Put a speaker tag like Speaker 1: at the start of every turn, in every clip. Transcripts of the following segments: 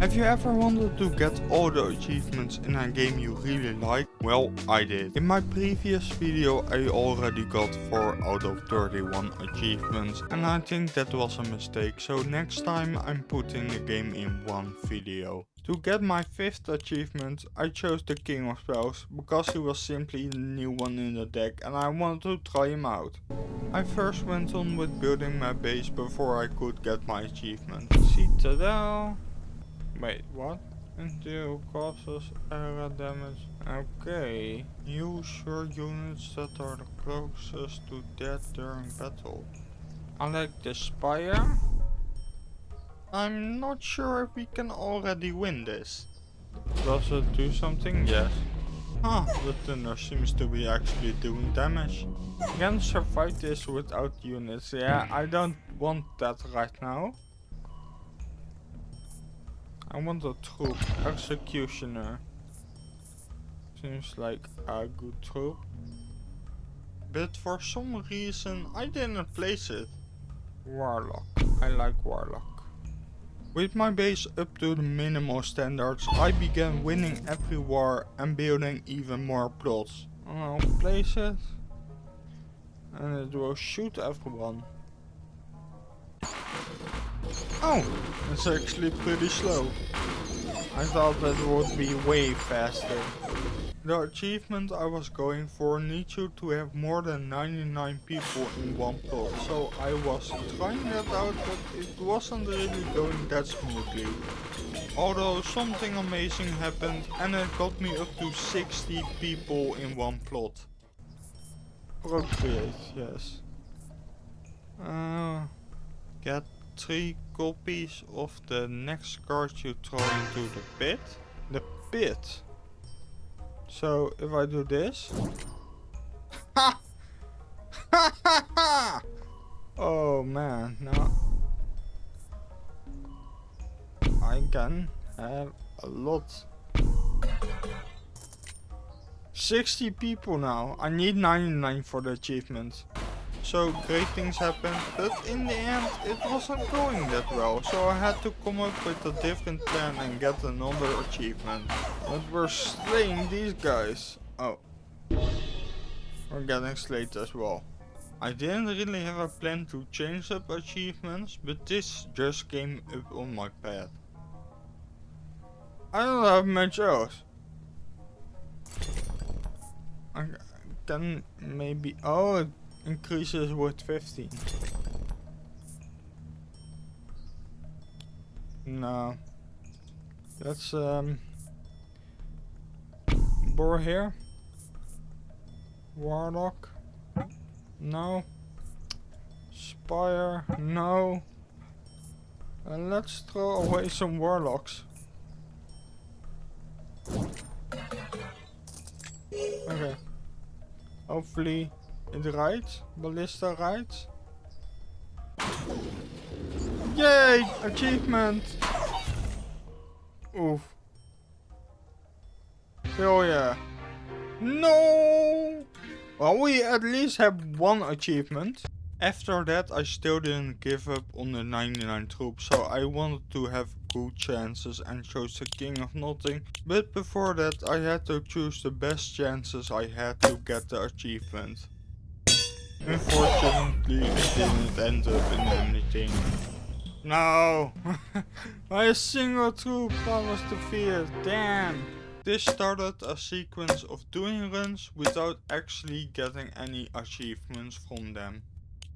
Speaker 1: Have you ever wanted to get all the achievements in a game you really like? Well, I did. In my previous video I already got 4 out of 31 achievements and I think that was a mistake, so next time I'm putting the game in one video. To get my 5th achievement I chose the King of Spells because he was simply the new one in the deck and I wanted to try him out. I first went on with building my base before I could get my achievement. Citadel. Wait, what? Until causes area damage. Okay. Use your units that are the closest to death during battle. I like the Spire. I'm not sure if we can already win this. Does it do something? Yes. Ah, the thunder seems to be actually doing damage. Can survive this without units. Yeah, I don't want that right now. I want a troop. Executioner. Seems like a good troop. But for some reason I didn't place it. Warlock. I like Warlock. With my base up to the minimal standards, I began winning every war and building even more plots. I'll place it. And it will shoot everyone. Oh, it's actually pretty slow. I thought that would be way faster. The achievement I was going for needs you to have more than 99 people in one plot, so I was trying that out, but it wasn't really going that smoothly. Although something amazing happened and it got me up to 60 people in one plot. Procreate, yes. Get 3 copies of the next card you throw into the pit. The pit. So if I do this. Ha! Ha ha ha! Oh man, now I can have a lot. 60 people now. I need 99 for the achievement. So great things happened, but in the end it wasn't going that well, so I had to come up with a different plan and get another achievement. But we're slaying these guys. Oh. We're getting slayed as well. I didn't really have a plan to change up achievements, but this just came up on my path. I don't have much else. I can maybe... Oh, it increases with 15. No. Let's bore here. Warlock. No. Spire. No. And let's throw away some warlocks. Okay. Hopefully it rides. Ballista rides. Yay! Achievement! Oof. Hell yeah. No! Well, we at least have one achievement. After that I still didn't give up on the 99 troops, so I wanted to have good chances and chose the King of Nothing. But before that I had to choose the best chances I had to get the achievement. Unfortunately it didn't end up in anything. No! By a single troop I was defeated, damn! This started a sequence of doing runs without actually getting any achievements from them.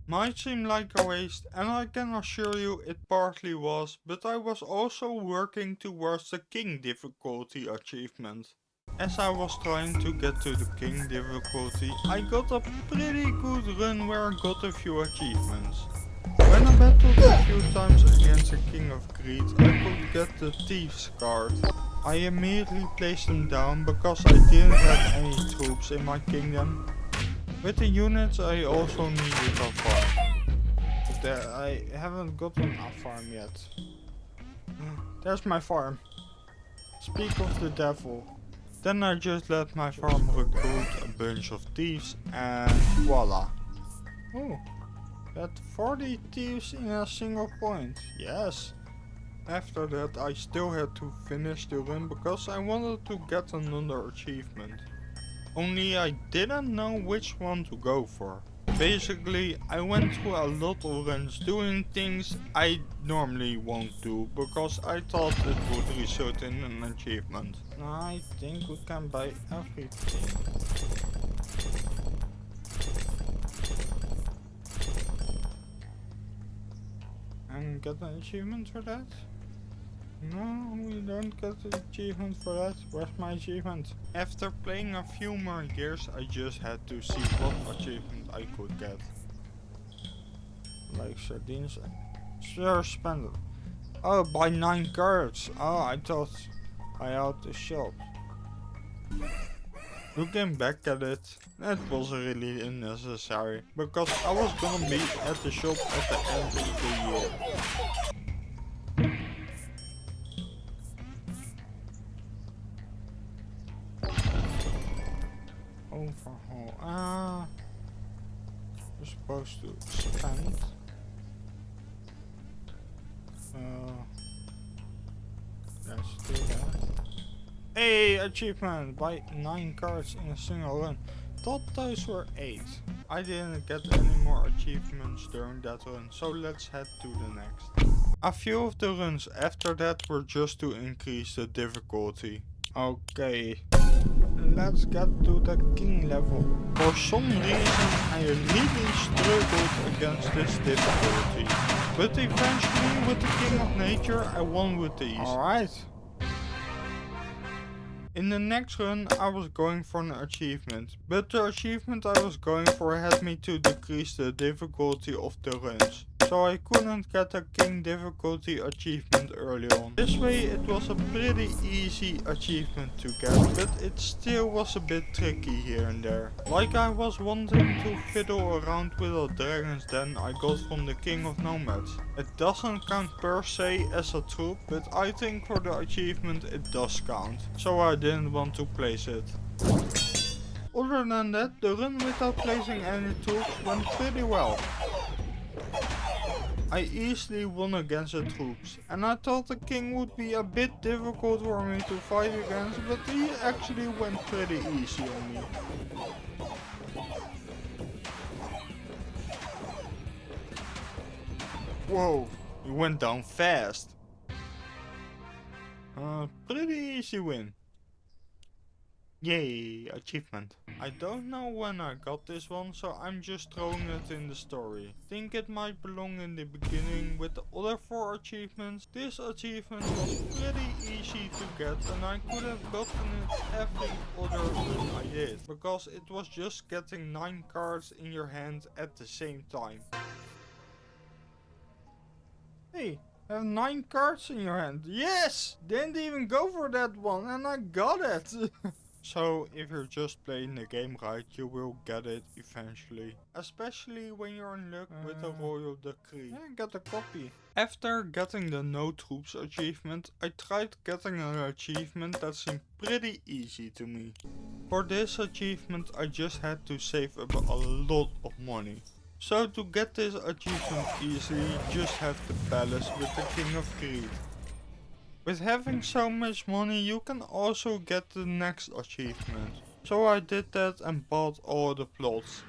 Speaker 1: Might seem like a waste, and I can assure you it partly was, but I was also working towards the King difficulty achievement. As I was trying to get to the King difficulty, I got a pretty good run where I got a few achievements. When I battled a few times against the King of Greed, I could get the Thieves card. I immediately placed them down because I didn't have any troops in my kingdom. With the units I also needed a farm. But I haven't gotten a farm yet. There's my farm. Speak of the devil. Then I just let my farm recruit a bunch of thieves and voila. Oh, got 40 thieves in a single point. Yes. After that I still had to finish the run because I wanted to get another achievement. Only I didn't know which one to go for. Basically, I went through a lot of runs doing things I normally won't do because I thought it would result in an achievement. I think we can buy everything. And get an achievement for that? No, we don't get an achievement for that. Where's my achievement? After playing a few more years, I just had to see what achievement I could get. Like sardines. Sure, spend it. Oh, buy 9 cards. Oh, I thought I had the shop. Looking back at it, that was really unnecessary, because I was gonna be at the shop at the end of the year. Overhaul. We're supposed to spend. Let's do that. Hey, achievement! Buy 9 cards in a single run. Thought those were 8. I didn't get any more achievements during that run, so let's head to the next. A few of the runs after that were just to increase the difficulty. Okay, let's get to the king level. For some reason I really struggled against this difficulty, but eventually with the king of nature I won with ease. Alright. In the next run I was going for an achievement, but the achievement I was going for had me to decrease the difficulty of the runs, so I couldn't get a king difficulty achievement early on. This way it was a pretty easy achievement to get, but it still was a bit tricky here and there. Like I was wanting to fiddle around with a dragon's den I got from the king of nomads. It doesn't count per se as a troop, but I think for the achievement it does count, so I didn't want to place it. Other than that, the run without placing any troops went pretty well. I easily won against the troops, and I thought the king would be a bit difficult for me to fight against, but he actually went pretty easy on me. Whoa, he went down fast. Pretty easy win. Yay, achievement. I don't know when I got this one, so I'm just throwing it in the story. Think it might belong in the beginning with the other 4 achievements. This achievement was pretty easy to get, and I could have gotten it every other run I did, because it was just getting 9 cards in your hand at the same time. Hey, have 9 cards in your hand. Yes! Didn't even go for that one and I got it. So if you're just playing the game right, you will get it eventually. Especially when you're in luck with a royal decree. Yeah, get a copy. After getting the no troops achievement, I tried getting an achievement that seemed pretty easy to me. For this achievement I just had to save up a lot of money. So to get this achievement easily, you just have the palace with the King of Greed. With having so much money, you can also get the next achievement. So I did that and bought all the plots.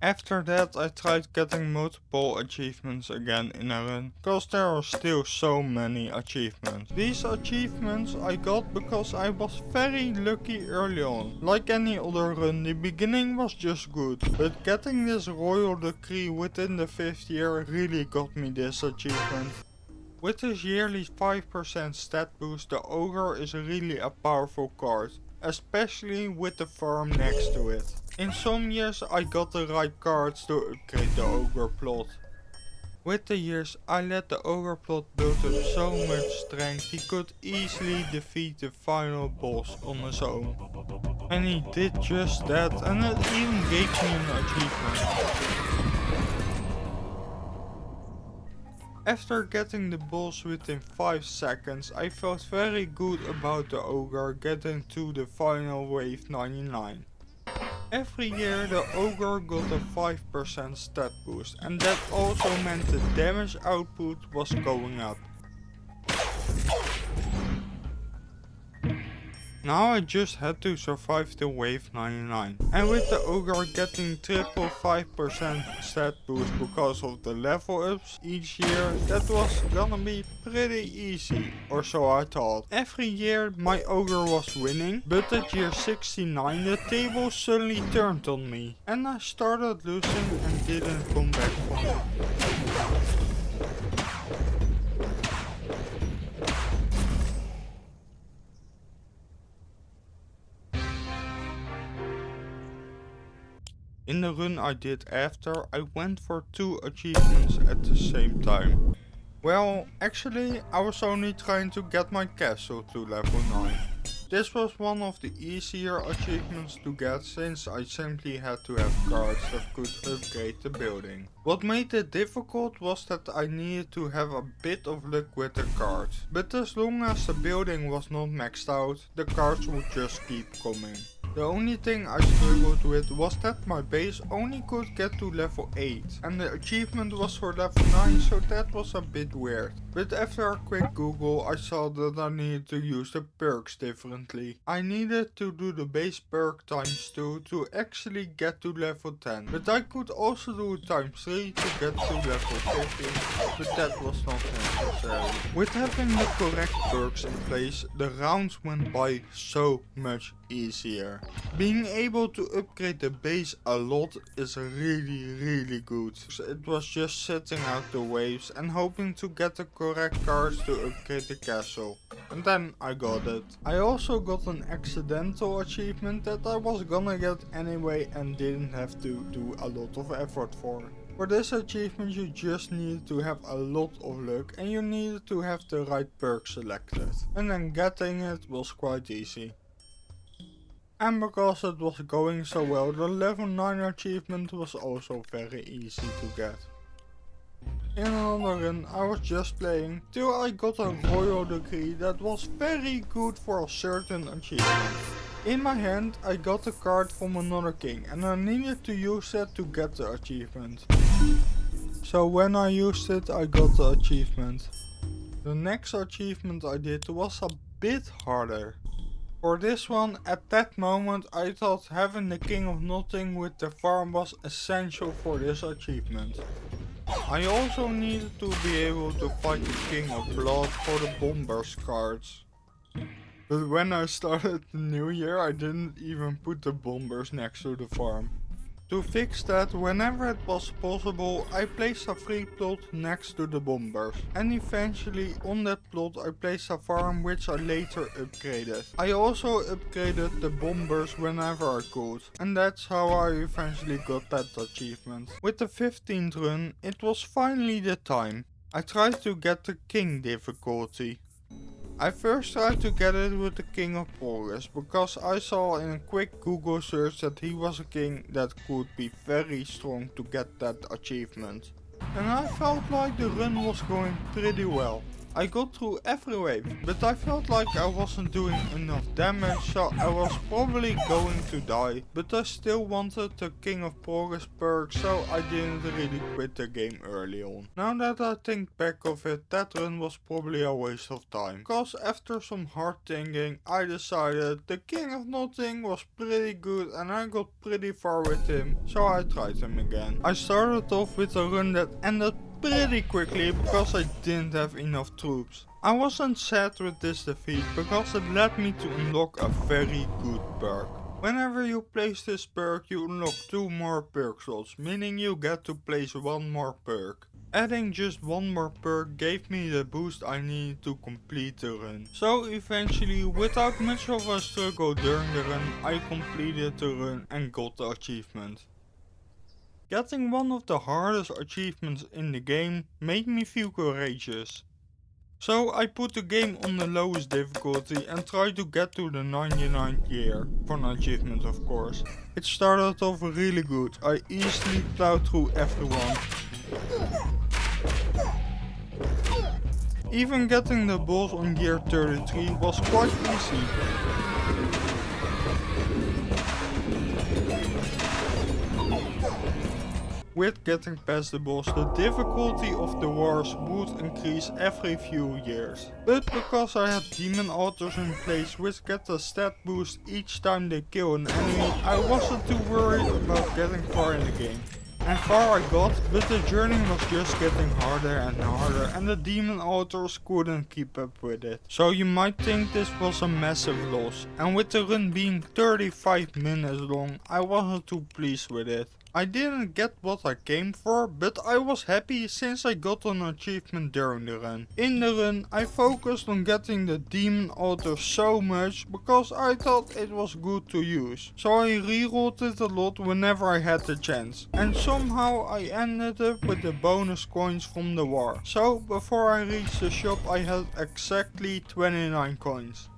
Speaker 1: After that I tried getting multiple achievements again in a run, cause there are still so many achievements. These achievements I got because I was very lucky early on. Like any other run, the beginning was just good, but getting this royal decree within the 5th year really got me this achievement. With his yearly 5% stat boost, the ogre is really a powerful card, especially with the farm next to it. In some years I got the right cards to upgrade the ogre plot. With the years I let the ogre plot build up so much strength he could easily defeat the final boss on his own. And he did just that, and it even gave me an achievement. After getting the boss within 5 seconds, I felt very good about the ogre getting to the final wave 99. Every year the ogre got a 5% stat boost, and that also meant the damage output was going up. Now I just had to survive the wave 99, and with the ogre getting triple 5% stat boost because of the level ups each year, that was gonna be pretty easy, or so I thought. Every year my ogre was winning, but at year 69 the table suddenly turned on me, and I started losing and didn't come back from it. In the run I did after, I went for 2 achievements at the same time. Well, actually, I was only trying to get my castle to level 9. This was one of the easier achievements to get since I simply had to have cards that could upgrade the building. What made it difficult was that I needed to have a bit of luck with the cards, but as long as the building was not maxed out, the cards would just keep coming. The only thing I struggled with was that my base only could get to level 8 and the achievement was for level 9, so that was a bit weird. But after a quick Google I saw that I needed to use the perks differently. I needed to do the base perk times 2 to actually get to level 10, but I could also do it times 3 to get to level 15, but that was not necessary. With having the correct perks in place, the rounds went by so much easier. Being able to upgrade the base a lot is really good. So it was just setting out the waves and hoping to get the correct cards to upgrade the castle. And then I got it. I also got an accidental achievement that I was gonna get anyway and didn't have to do a lot of effort for. For this achievement you just needed to have a lot of luck and you needed to have the right perk selected. And then getting it was quite easy. And because it was going so well, the level 9 achievement was also very easy to get. In another run I was just playing till I got a royal decree that was very good for a certain achievement. In my hand I got a card from another king and I needed to use that to get the achievement. So when I used it I got the achievement. The next achievement I did was a bit harder. For this one, at that moment I thought having the King of Nothing with the farm was essential for this achievement. I also needed to be able to fight the King of Blood for the Bombers cards. But when I started the new year I didn't even put the Bombers next to the farm. To fix that, whenever it was possible, I placed a free plot next to the bombers. And eventually on that plot I placed a farm which I later upgraded. I also upgraded the bombers whenever I could. And that's how I eventually got that achievement. With the 15th run, it was finally the time. I tried to get the king difficulty. I first tried to get it with the King of Progress because I saw in a quick Google search that he was a king that could be very strong to get that achievement. And I felt like the run was going pretty well. I got through every wave, but I felt like I wasn't doing enough damage, so I was probably going to die. But I still wanted the King of Progress perk, so I didn't really quit the game early on. Now that I think back of it, that run was probably a waste of time. Cause after some hard thinking, I decided the King of Nothing was pretty good and I got pretty far with him, so I tried him again. I started off with a run that ended pretty quickly because I didn't have enough troops. I wasn't sad with this defeat because it led me to unlock a very good perk. Whenever you place this perk you unlock 2 more perk slots, meaning you get to place 1 more perk. Adding just 1 more perk gave me the boost I needed to complete the run. So eventually, without much of a struggle during the run, I completed the run and got the achievement. Getting one of the hardest achievements in the game made me feel courageous. So I put the game on the lowest difficulty and tried to get to the 99th year, for an achievement of course. It started off really good, I easily plowed through everyone. Even getting the boss on year 33 was quite easy. With getting past the boss, the difficulty of the wars would increase every few years. But because I had demon altars in place which get a stat boost each time they kill an enemy, I wasn't too worried about getting far in the game. And far I got, but the journey was just getting harder and harder and the demon altars couldn't keep up with it. So you might think this was a massive loss, and with the run being 35 minutes long, I wasn't too pleased with it. I didn't get what I came for, but I was happy since I got an achievement during the run. In the run, I focused on getting the demon altar so much because I thought it was good to use. So I rerolled it a lot whenever I had the chance. And somehow I ended up with the bonus coins from the war. So before I reached the shop I had exactly 29 coins.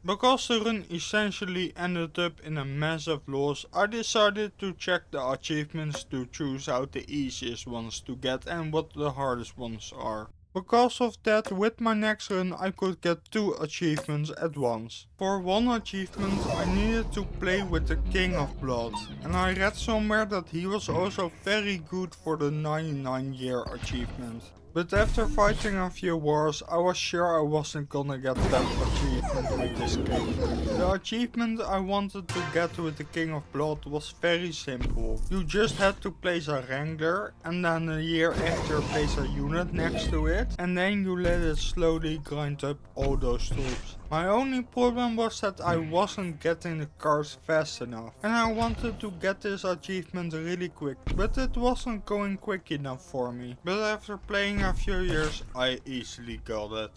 Speaker 1: Because the run essentially ended up in a massive loss, I decided to check the achievements to choose out the easiest ones to get and what the hardest ones are. Because of that, with my next run I could get 2 achievements at once. For one achievement I needed to play with the King of Blood, and I read somewhere that he was also very good for the 99-year achievement. But after fighting a few wars, I was sure I wasn't gonna get that achievement with this game. The achievement I wanted to get with the King of Blood was very simple. You just had to place a Wrangler and then a year after place a unit next to it, and then you let it slowly grind up all those troops. My only problem was that I wasn't getting the cards fast enough, and I wanted to get this achievement really quick, but it wasn't going quick enough for me. But after playing a few years, I easily got it.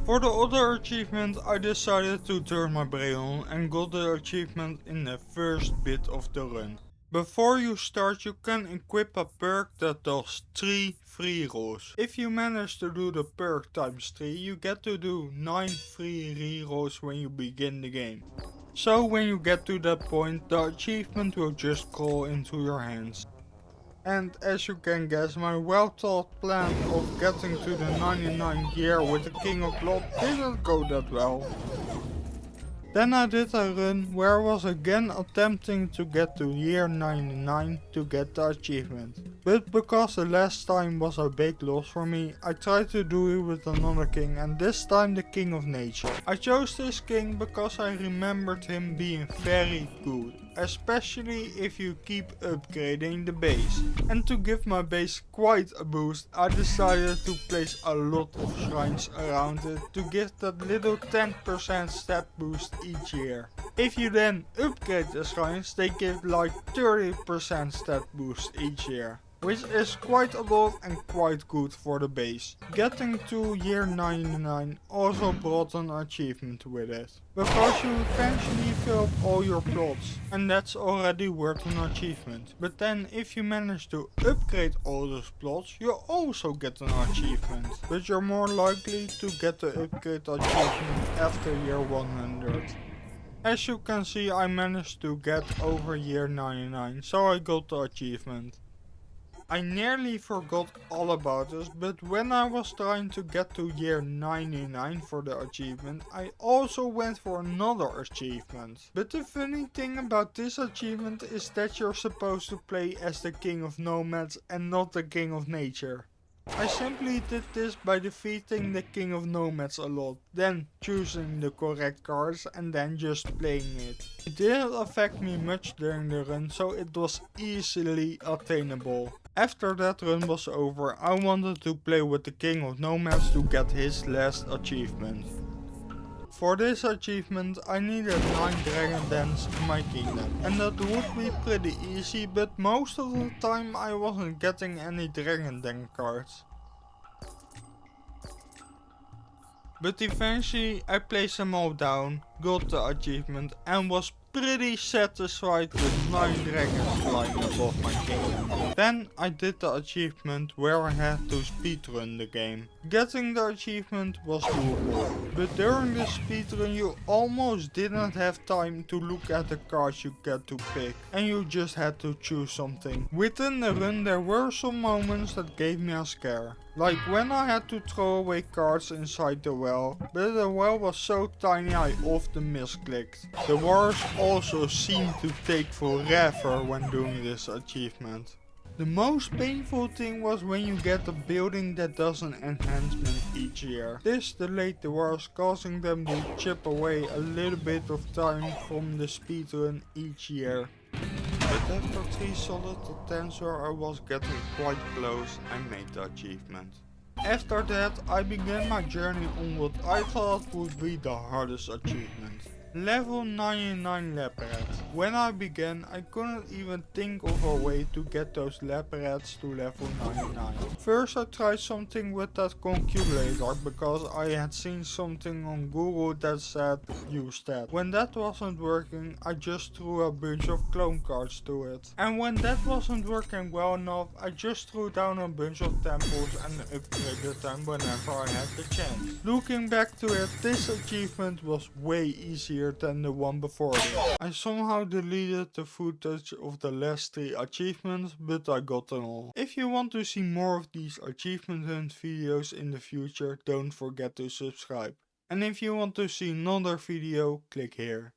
Speaker 1: For the other achievement, I decided to turn my brain on and got the achievement in the first bit of the run. Before you start, you can equip a perk that does 3 free rolls. If you manage to do the perk times 3, you get to do 9 free rerolls when you begin the game. So when you get to that point, the achievement will just crawl into your hands. And as you can guess, my well thought plan of getting to the 99th year with the King of Blood didn't go that well. Then I did a run where I was again attempting to get to year 99 to get the achievement. But because the last time was a big loss for me, I tried to do it with another king, and this time the King of Nature. I chose this king because I remembered him being very good, especially if you keep upgrading the base. And to give my base quite a boost, I decided to place a lot of shrines around it to give that little 10% stat boost each year. If you then upgrade the shrines, they give like 30% stat boost each year, which is quite a lot and quite good for the base. Getting to year 99 also brought an achievement with it, because you eventually fill up all your plots, and that's already worth an achievement. But then if you manage to upgrade all those plots, you also get an achievement, but you're more likely to get the upgrade achievement after year 100. As you can see, I managed to get over year 99, so I got the achievement. I nearly forgot all about this, but when I was trying to get to year 99 for the achievement, I also went for another achievement. But the funny thing about this achievement is that you're supposed to play as the King of Nomads and not the King of Nature. I simply did this by defeating the King of Nomads a lot, then choosing the correct cards and then just playing it. It didn't affect me much during the run, so it was easily attainable. After that run was over, I wanted to play with the King of Nomads to get his last achievement. For this achievement I needed 9 dragon dens in my kingdom, and that would be pretty easy, but most of the time I wasn't getting any dragon den cards. But eventually I placed them all down, got the achievement and was pretty satisfied with 9 dragons flying above my kingdom. Then I did the achievement where I had to speedrun the game. Getting the achievement was doable, but during the speedrun you almost didn't have time to look at the cards you get to pick, and you just had to choose something. Within the run there were some moments that gave me a scare. Like when I had to throw away cards inside the well, but the well was so tiny I often misclicked. The wars also seemed to take forever when doing this achievement. The most painful thing was when you get a building that does an enhancement each year. This delayed the wars, causing them to chip away a little bit of time from the speedrun each year. But after 3 solid attempts where I was getting quite close, I made the achievement. After that, I began my journey on what I thought would be the hardest achievement. Level 99 lab rat. When I began, I couldn't even think of a way to get those lab rats to level 99. First I tried something with that calculator because I had seen something on Google that said use that. When that wasn't working, I just threw a bunch of clone cards to it. And when that wasn't working well enough, I just threw down a bunch of temples and upgraded them whenever I had the chance. Looking back to it, this achievement was way easier than the one before it. I somehow deleted the footage of the last 3 achievements, but I got them all. If you want to see more of these achievement hunt videos in the future, don't forget to subscribe. And if you want to see another video, click here.